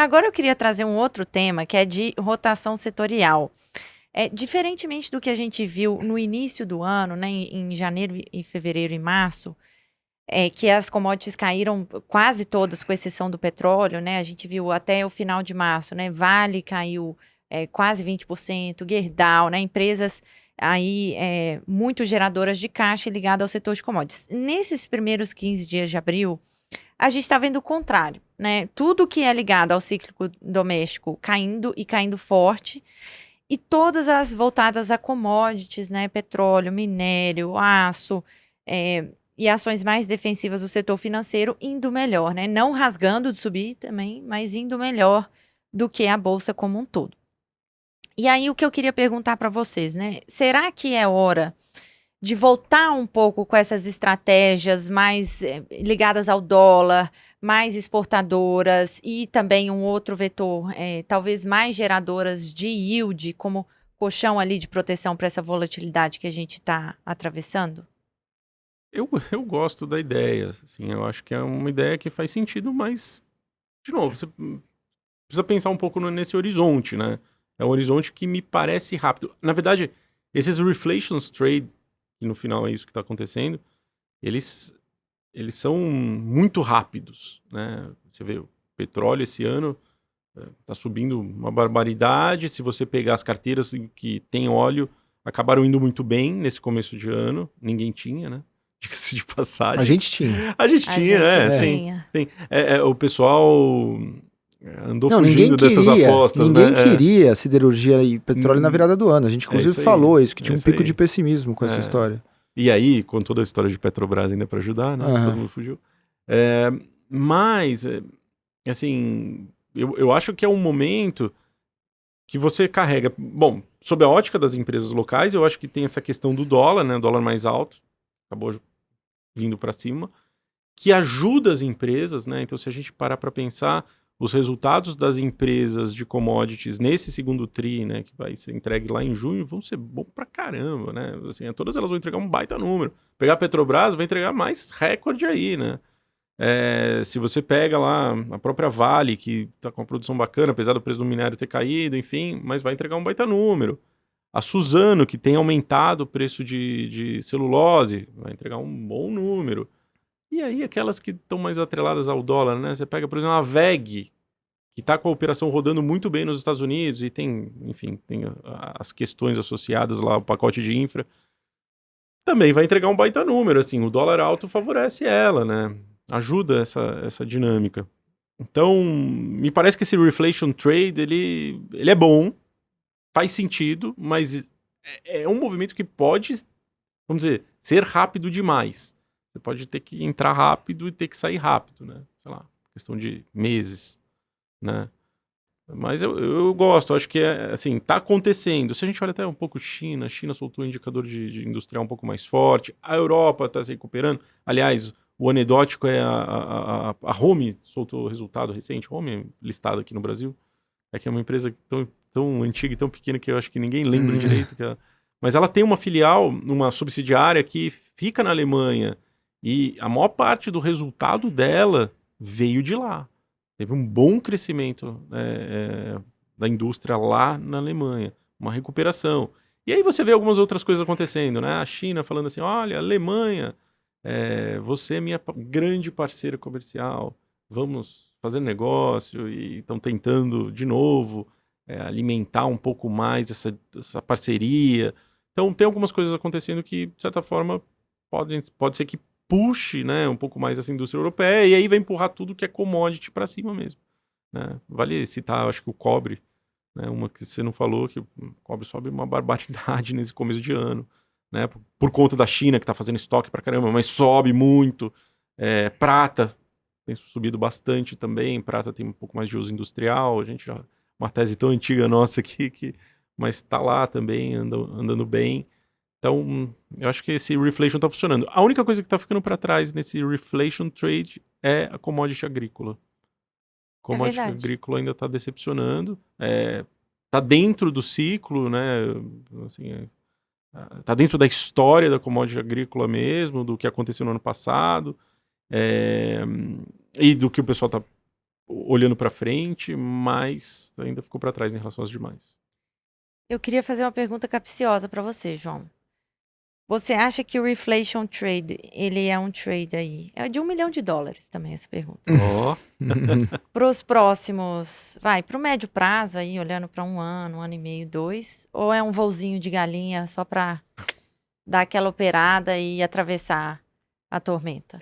Agora eu queria trazer um outro tema que é de rotação setorial. Diferentemente do que a gente viu no início do ano, né, em janeiro e fevereiro e março, que as commodities caíram quase todas, com exceção do petróleo, né? A gente viu até o final de março, né? Vale caiu quase 20%, Gerdau, né? Empresas aí muito geradoras de caixa ligadas ao setor de commodities. Nesses primeiros 15 dias de abril, a gente está vendo o contrário, né? Tudo que é ligado ao cíclico doméstico caindo e caindo forte, e todas as voltadas a commodities, né? Petróleo, minério, aço, e ações mais defensivas do setor financeiro indo melhor, né? Não rasgando de subir também, mas indo melhor do que a bolsa como um todo. E aí o que eu queria perguntar para vocês, né? Será que é hora de voltar um pouco com essas estratégias mais ligadas ao dólar, mais exportadoras e também um outro vetor, talvez mais geradoras de yield, como colchão ali de proteção para essa volatilidade que a gente está atravessando? Eu gosto da ideia, assim, eu acho que é uma ideia que faz sentido, mas, de novo, você precisa pensar um pouco nesse horizonte, né? É um horizonte que me parece rápido. Na verdade, esses reflations trade, que no final é isso que está acontecendo, eles são muito rápidos, né? Você vê, o petróleo esse ano está subindo uma barbaridade. Se você pegar as carteiras que tem óleo, acabaram indo muito bem nesse começo de ano. Ninguém tinha, né? Diga-se de A passagem. gente tinha. A gente A tinha, gente sim. tinha. Sim. O pessoal andou Não, ninguém fugindo dessas queria. apostas, Ninguém né? queria siderurgia e petróleo na virada do ano. A gente, inclusive, isso aí, falou isso, que é tinha um isso pico aí. de pessimismo com essa história. E aí, com toda a história de Petrobras ainda para ajudar, né? Todo mundo fugiu. Mas, assim, eu acho que é um momento que você carrega... Bom, sob a ótica das empresas locais, eu acho que tem essa questão do dólar, né? O dólar mais alto, acabou vindo para cima, que ajuda as empresas, né? Então, se a gente parar para pensar, os resultados das empresas de commodities nesse segundo tri, né, que vai ser entregue lá em junho, vão ser bom pra caramba, né? Assim, todas elas vão entregar um baita número. Pegar a Petrobras vai entregar mais recorde aí, né? Se você pega lá a própria Vale, que tá com uma produção bacana, apesar do preço do minério ter caído, enfim, mas vai entregar um baita número. A Suzano, que tem aumentado o preço de celulose, vai entregar um bom número. E aí aquelas que estão mais atreladas ao dólar, né? Você pega, por exemplo, a VEG, que está com a operação rodando muito bem nos Estados Unidos e tem, enfim, tem as questões associadas lá, o pacote de infra, também vai entregar um baita número, assim, o dólar alto favorece ela, né? Ajuda essa dinâmica. Então, me parece que esse reflation trade, ele é bom, faz sentido, mas é um movimento que pode, vamos dizer, ser rápido demais. Você pode ter que entrar rápido e ter que sair rápido, né? Sei lá, questão de meses, né? Mas eu gosto, acho que assim, tá acontecendo. Se a gente olha até um pouco China, a China soltou um indicador de industrial um pouco mais forte, a Europa está se recuperando. Aliás, o anedótico é a Home soltou resultado recente, Home listada aqui no Brasil, que é uma empresa tão antiga e tão pequena que eu acho que ninguém lembra direito. Mas ela tem uma filial, uma subsidiária que fica na Alemanha e a maior parte do resultado dela veio de lá. Teve um bom crescimento da indústria lá na Alemanha, uma recuperação. E aí você vê algumas outras coisas acontecendo, né? A China falando assim, olha, Alemanha, você é minha grande parceira comercial, vamos fazer negócio, e estão tentando de novo alimentar um pouco mais essa parceria. Então tem algumas coisas acontecendo que, de certa forma, pode ser que puxe, né, um pouco mais essa indústria europeia, e aí vai empurrar tudo que é commodity para cima mesmo, né? Vale citar, acho que o cobre, né, uma que você não falou, que o cobre sobe uma barbaridade nesse começo de ano, né, por conta da China, que está fazendo estoque para caramba, mas sobe muito. Prata tem subido bastante também, prata tem um pouco mais de uso industrial, a gente já, uma tese tão antiga nossa aqui, mas está lá também, andando bem. Então, eu acho que esse reflation está funcionando. A única coisa que está ficando para trás nesse reflation trade é a commodity agrícola. É Commodity verdade. agrícola ainda está decepcionando. Está dentro do ciclo, né? Assim, está dentro da história da commodity agrícola mesmo, do que aconteceu no ano passado, e do que o pessoal está olhando para frente, mas ainda ficou para trás em relação às demais. Eu queria fazer uma pergunta capciosa para você, João. Você acha que o reflation trade, ele é um trade aí? É de $1 milhão também essa pergunta. Ó, Para os próximos, para o médio prazo aí, olhando para 1 ano e meio, 2, ou é um voozinho de galinha só para dar aquela operada e atravessar a tormenta?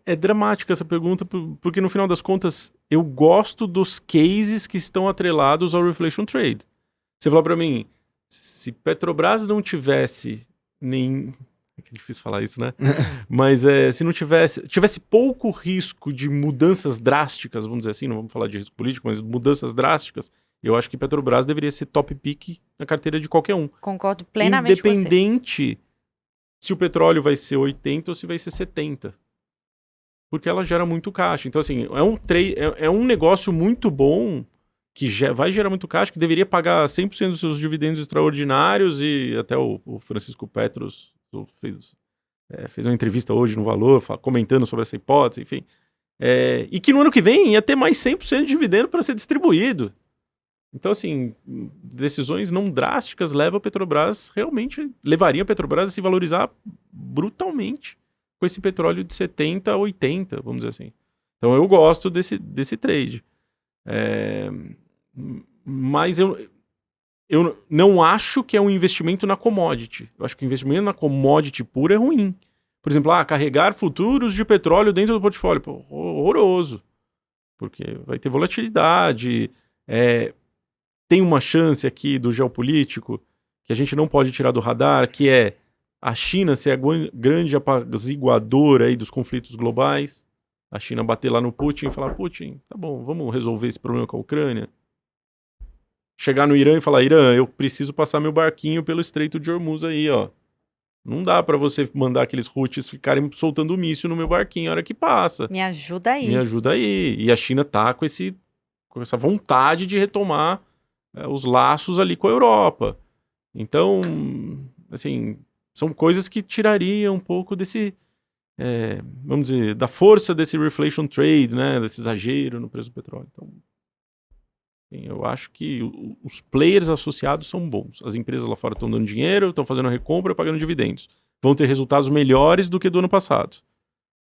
é dramática essa pergunta, porque no final das contas, eu gosto dos cases que estão atrelados ao reflation trade. Você falou para mim, se Petrobras não tivesse nem... É que é difícil falar isso, né? Mas se não tivesse pouco risco de mudanças drásticas, vamos dizer assim, não vamos falar de risco político, mas mudanças drásticas, eu acho que Petrobras deveria ser top pick na carteira de qualquer um. Concordo plenamente com você. Independente se o petróleo vai ser 80 ou se vai ser 70. Porque ela gera muito caixa. Então, assim, é um negócio muito bom que vai gerar muito caixa, que deveria pagar 100% dos seus dividendos extraordinários, e até o Francisco Petros fez uma entrevista hoje no Valor, comentando sobre essa hipótese, enfim. E que no ano que vem ia ter mais 100% de dividendo para ser distribuído. Então, assim, decisões não drásticas levariam a Petrobras a se valorizar brutalmente com esse petróleo de 70 a 80, vamos dizer assim. Então, eu gosto desse trade. Mas eu não acho que é um investimento na commodity. Eu acho que o investimento na commodity pura é ruim. Por exemplo, carregar futuros de petróleo dentro do portfólio. Pô, horroroso. Porque vai ter volatilidade. Tem uma chance aqui do geopolítico que a gente não pode tirar do radar, que é a China ser a grande apaziguadora aí dos conflitos globais. A China bater lá no Putin e falar, Putin, tá bom, vamos resolver esse problema com a Ucrânia. Chegar no Irã e falar, Irã, eu preciso passar meu barquinho pelo Estreito de Hormuz aí, ó. Não dá pra você mandar aqueles Houthis ficarem soltando míssil no meu barquinho a hora que passa. Me ajuda aí. Me ajuda aí. E a China tá com essa vontade de retomar os laços ali com a Europa. Então, assim, são coisas que tirariam um pouco desse... vamos dizer, da força desse reflation trade, né, desse exagero no preço do petróleo. Então, eu acho que os players associados são bons. As empresas lá fora estão dando dinheiro, estão fazendo recompra, pagando dividendos. Vão ter resultados melhores do que do ano passado.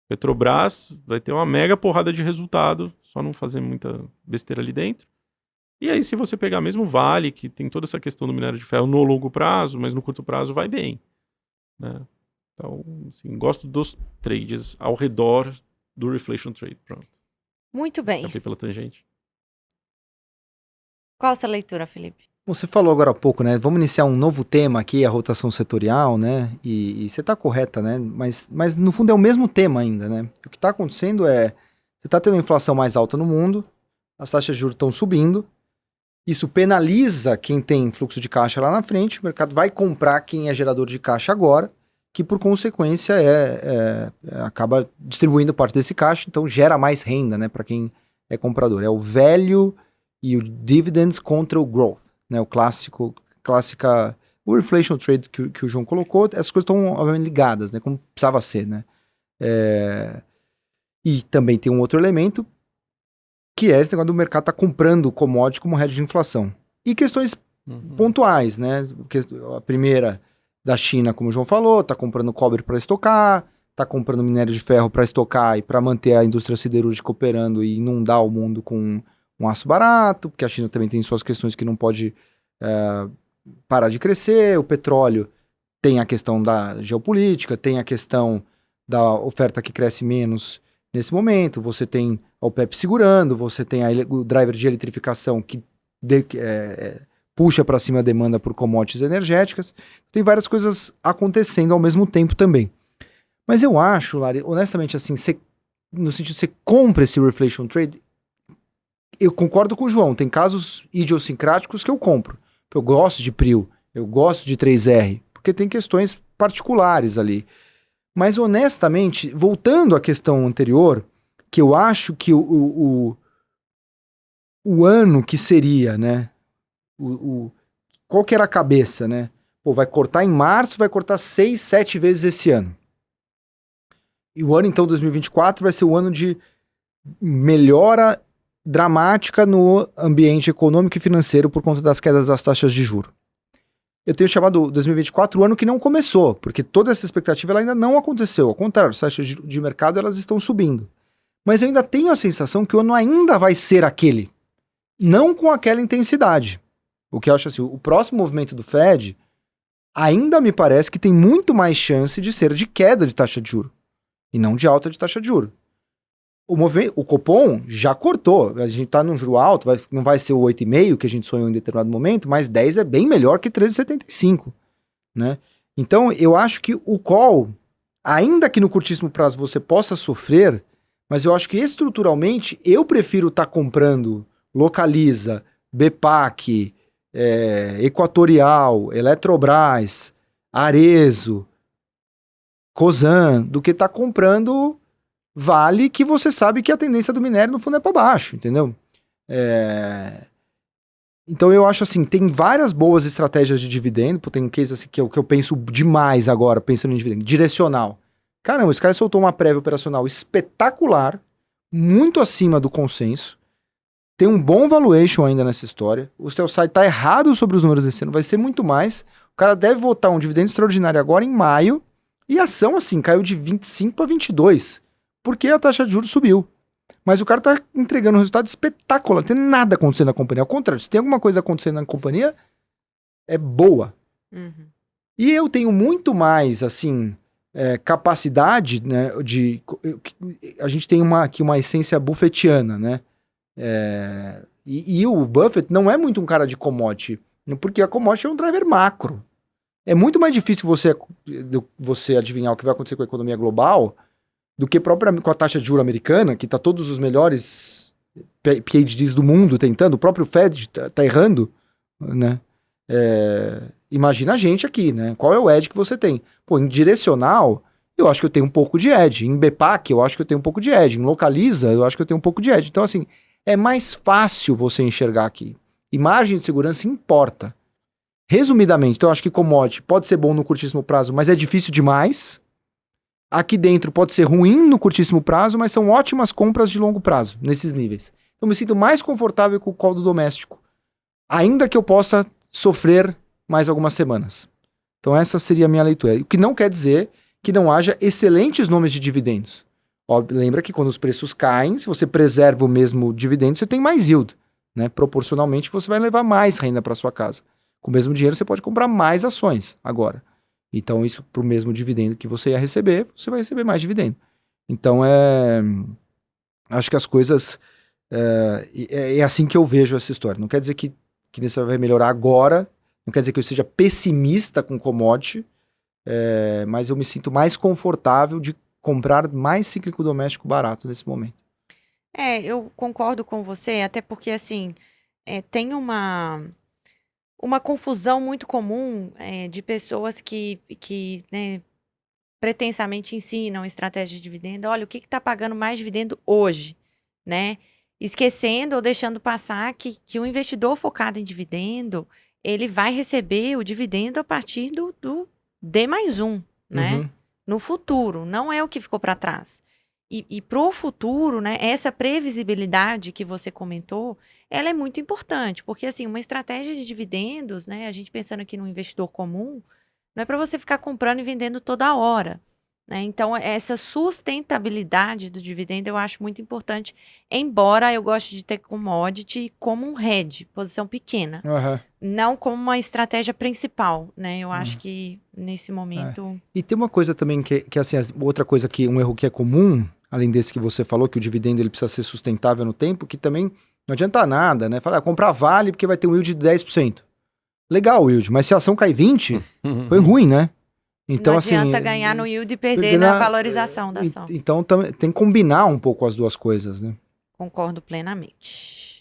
Petrobras vai ter uma mega porrada de resultado, só não fazer muita besteira ali dentro. E aí, se você pegar mesmo Vale, que tem toda essa questão do minério de ferro no longo prazo, mas no curto prazo vai bem, né? Então, assim, gosto dos trades ao redor do reflation trade. Pronto. Muito bem. Escapei pela tangente. Qual a sua leitura, Felipe? Você falou agora há pouco, né? Vamos iniciar um novo tema aqui, a rotação setorial, né? E você está correta, né? Mas no fundo é o mesmo tema ainda, né? O que está acontecendo você está tendo uma inflação mais alta no mundo, as taxas de juros estão subindo, isso penaliza quem tem fluxo de caixa lá na frente, o mercado vai comprar quem é gerador de caixa agora, que por consequência acaba distribuindo parte desse caixa, então gera mais renda, né, para quem é comprador. É o value e o dividends contra o growth, né, o o reflation trade que o João colocou, essas coisas estão ligadas, né, como precisava ser, né. E também tem um outro elemento, que é esse negócio do mercado tá comprando commodity como hedge de inflação. E questões pontuais, né, a primeira da China, como o João falou, tá comprando cobre para estocar, tá comprando minério de ferro para estocar e para manter a indústria siderúrgica operando e inundar o mundo com um aço barato, porque a China também tem suas questões que não pode parar de crescer, o petróleo tem a questão da geopolítica, tem a questão da oferta que cresce menos nesse momento, você tem a OPEP segurando, você tem o driver de eletrificação que puxa para cima a demanda por commodities energéticas. Tem várias coisas acontecendo ao mesmo tempo também. Mas eu acho, Lari, honestamente, assim, no sentido de você compra esse reflation trade, eu concordo com o João, tem casos idiosincráticos que eu compro. Eu gosto de PRIO, eu gosto de 3R, porque tem questões particulares ali. Mas, honestamente, voltando à questão anterior, que eu acho que o ano que seria, né? Qual que era a cabeça, né? Pô, vai cortar em março, vai cortar 6, 7 vezes esse ano. E o ano, então, 2024, vai ser o ano de melhora dramática no ambiente econômico e financeiro por conta das quedas das taxas de juros. Eu tenho chamado 2024 o ano que não começou, porque toda essa expectativa ela ainda não aconteceu. Ao contrário, as taxas de mercado elas estão subindo. Mas eu ainda tenho a sensação que o ano ainda vai ser aquele. Não com aquela intensidade. O que eu acho assim, o próximo movimento do Fed ainda me parece que tem muito mais chance de ser de queda de taxa de juros e não de alta de taxa de juros. O Copom já cortou, a gente está num juro alto, não vai ser o 8,5 que a gente sonhou em determinado momento, mas 10 é bem melhor que 13,75, né? Então eu acho que o call, ainda que no curtíssimo prazo você possa sofrer, mas eu acho que estruturalmente eu prefiro estar comprando Localiza, BPAC, Equatorial, Eletrobras, Arezzo, Cosan, do que estar comprando Vale, que você sabe que a tendência do minério no fundo é para baixo, entendeu? Então eu acho assim, tem várias boas estratégias de dividendo, tem um case assim que eu penso demais agora, pensando em dividendo, direcional. Caramba, esse cara soltou uma prévia operacional espetacular, muito acima do consenso, tem um bom valuation ainda nessa história, o seu site tá errado sobre os números desse ano, vai ser muito mais, o cara deve votar um dividendo extraordinário agora em maio, e a ação assim, caiu de 25 para 22, porque a taxa de juros subiu. Mas o cara tá entregando um resultado espetacular, não tem nada acontecendo na companhia, ao contrário, se tem alguma coisa acontecendo na companhia, é boa. Uhum. E eu tenho muito mais, assim, capacidade, né, a gente tem aqui uma essência buffetiana, né, e o Buffett não é muito um cara de commodity, porque a commodity é um driver macro. É muito mais difícil você adivinhar o que vai acontecer com a economia global do que propriamente com a taxa de juros americana, que tá todos os melhores PhDs do mundo tentando, o próprio Fed tá errando, né, imagina a gente aqui, né? Qual é o edge que você tem? Pô, em direcional, eu acho que eu tenho um pouco de edge. Em BPAC, eu acho que eu tenho um pouco de edge. Em Localiza, eu acho que eu tenho um pouco de edge. Então, assim, é mais fácil você enxergar aqui. E margem de segurança importa. Resumidamente, então eu acho que commodity pode ser bom no curtíssimo prazo, mas é difícil demais. Aqui dentro pode ser ruim no curtíssimo prazo, mas são ótimas compras de longo prazo, nesses níveis. Então, eu me sinto mais confortável com o call do doméstico. Ainda que eu possa sofrer mais algumas semanas. Então essa seria a minha leitura. O que não quer dizer que não haja excelentes nomes de dividendos. Lembra que quando os preços caem, se você preserva o mesmo dividendo, você tem mais yield, né? Proporcionalmente você vai levar mais renda para sua casa. Com o mesmo dinheiro você pode comprar mais ações agora. Então isso para o mesmo dividendo que você ia receber, você vai receber mais dividendo. Então acho que as coisas é assim que eu vejo essa história. Não quer dizer que isso vai melhorar agora, não quer dizer que eu seja pessimista com commodity, mas eu me sinto mais confortável de comprar mais cíclico doméstico barato nesse momento. Eu concordo com você, até porque, assim, tem uma confusão muito comum de pessoas que né, pretensamente ensinam estratégia de dividendo. Olha, o que está pagando mais dividendo hoje, né? Esquecendo ou deixando passar que o investidor focado em dividendo, ele vai receber o dividendo a partir do D+1, né? Uhum. No futuro, não é o que ficou para trás. E para o futuro, né, essa previsibilidade que você comentou, ela é muito importante, porque assim, uma estratégia de dividendos, né, a gente pensando aqui no investidor comum, não é para você ficar comprando e vendendo toda hora. Né? Então, essa sustentabilidade do dividendo eu acho muito importante, embora eu goste de ter commodity como um hedge, posição pequena, não como uma estratégia principal, né? Eu acho que nesse momento... E tem uma coisa também que assim, outra coisa que, um erro que é comum, além desse que você falou, que o dividendo ele precisa ser sustentável no tempo, que também não adianta nada, né? Falar, comprar Vale porque vai ter um yield de 10%. Legal o yield, mas se a ação cai 20%, foi ruim, né? Então, não adianta assim, ganhar no yield e perder na valorização da ação. Então tem que combinar um pouco as duas coisas, né? Concordo plenamente.